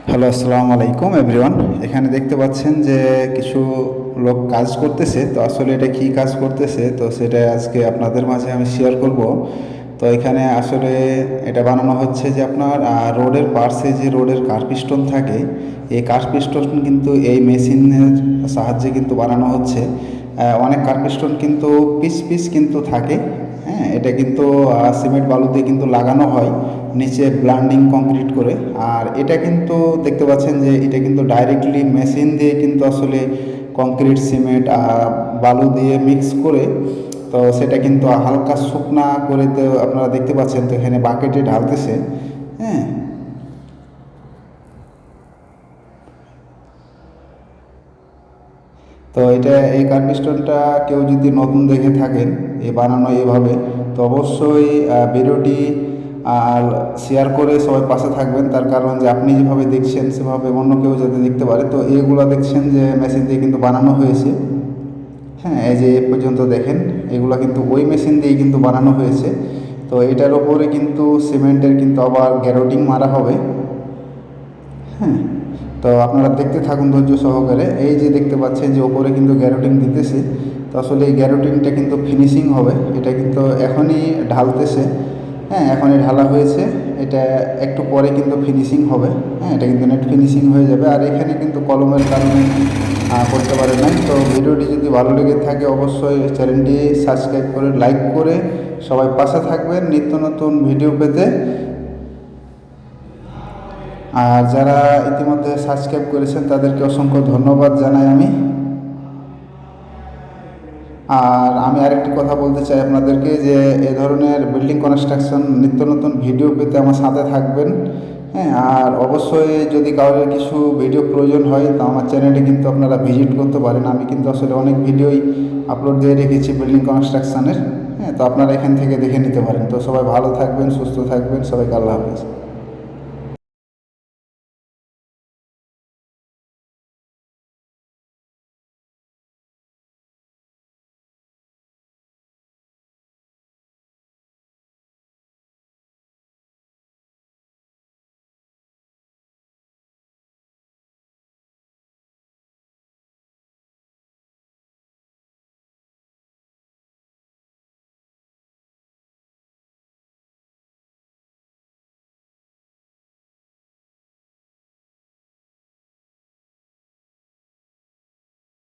Hello, আসসালামু আলাইকুম everyone. এখানে দেখতে পাচ্ছেন যে কিছু লোক কাজ করতেছে। তো আসলে এটা কি কাজ করতেছে, তো সেটা আজকে আপনাদের মাঝে আমি শেয়ার করব। তো এখানে আসলে এটা বানানো হচ্ছে যে আপনার রোডের পার্শ্বে যে রোডের কার্পিস্টন থাকে, এই কার্পিস্টন কিন্তু এই মেশিনের সাহায্যে কিন্তু বানানো হচ্ছে। অনেক কার্পিস্টন কিন্তু পিস পিস কিন্তু থাকে। হ্যাঁ, এটা কিন্তু সিমেন্ট বালু দিয়ে কিন্তু লাগানো হয় নিচে ব্লান্ডিং কংক্রিট করে। আর এটা কিন্তু দেখতে পাচ্ছেন যে এটা কিন্তু ডাইরেক্টলি মেশিন দিয়ে কিন্তু আসলে কংক্রিট সিমেন্ট বালু দিয়ে মিক্স করে, তো সেটা কিন্তু হালকা শুকনা করে, তো আপনারা দেখতে পাচ্ছেন তো এখানে বাকেটে ঢালতেছে। হ্যাঁ, তো এটা এই কার্বিস্টনটা কেউ যদি নতুন দেখে থাকেন এ বানানো এভাবে, তো অবশ্যই ভিডিওটি আর শেয়ার করে সবাই পাশে থাকবেন। তার কারণ যে আপনি যেভাবে দেখছেন সেভাবে অন্য কেউ যাতে দেখতে পারে। তো এগুলো দেখছেন যে মেশিন দিয়ে কিন্তু বানানো হয়েছে। হ্যাঁ, এই যে এ পর্যন্ত দেখেন, এগুলো কিন্তু ওই মেশিন দিয়েই কিন্তু বানানো হয়েছে। তো এটার ওপরে কিন্তু সিমেন্টের কিন্তু আবার গ্যারোটিং মারা হবে। হ্যাঁ, তো আপনারা দেখতে থাকুন ধৈর্য সহকারে। এই যে দেখতে পাচ্ছেন যে ওপরে কিন্তু গ্যারোটিং দিতেছে। তো আসলে এই গ্যারোটিংটা কিন্তু ফিনিশিং হবে, এটা কিন্তু এখনই ঢালতেছে। হ্যাঁ, এখনই ঢালা হয়েছে, এটা একটু পরে কিন্তু ফিনিশিং হবে। হ্যাঁ, এটা কিন্তু নেট ফিনিশিং হয়ে যাবে। আর এখানে কিন্তু কলমের কারণে করতে পারে নাই। তো ভিডিওটি যদি ভালো লেগে থাকে অবশ্যই চ্যানেলটি সাবস্ক্রাইব করে লাইক করে সবাই পাশে থাকবেন নিত্য নতুন ভিডিও পেতে। আর যারা ইতিমধ্যে সাবস্ক্রাইব করেছেন তাদেরকে অসংখ্য ধন্যবাদ জানাই আমি। আর আমি আরেকটি কথা বলতে চাই আপনাদেরকে, যে এ ধরনের বিল্ডিং কনস্ট্রাকশন নিত্য নতুন ভিডিও পেতে আমার সাথে থাকবেন। হ্যাঁ, আর অবশ্যই যদি কারোর কিছু ভিডিও প্রয়োজন হয় তো আমার চ্যানেলে কিন্তু আপনারা ভিজিট করতে পারেন। আমি কিন্তু আসলে অনেক ভিডিওই আপলোড দিয়ে রেখেছি বিল্ডিং কনস্ট্রাকশানের। হ্যাঁ, তো আপনারা এখান থেকে দেখে নিতে পারেন। তো সবাই ভালো থাকবেন, সুস্থ থাকবেন, সবাইকে আল্লাহ হাফেজ।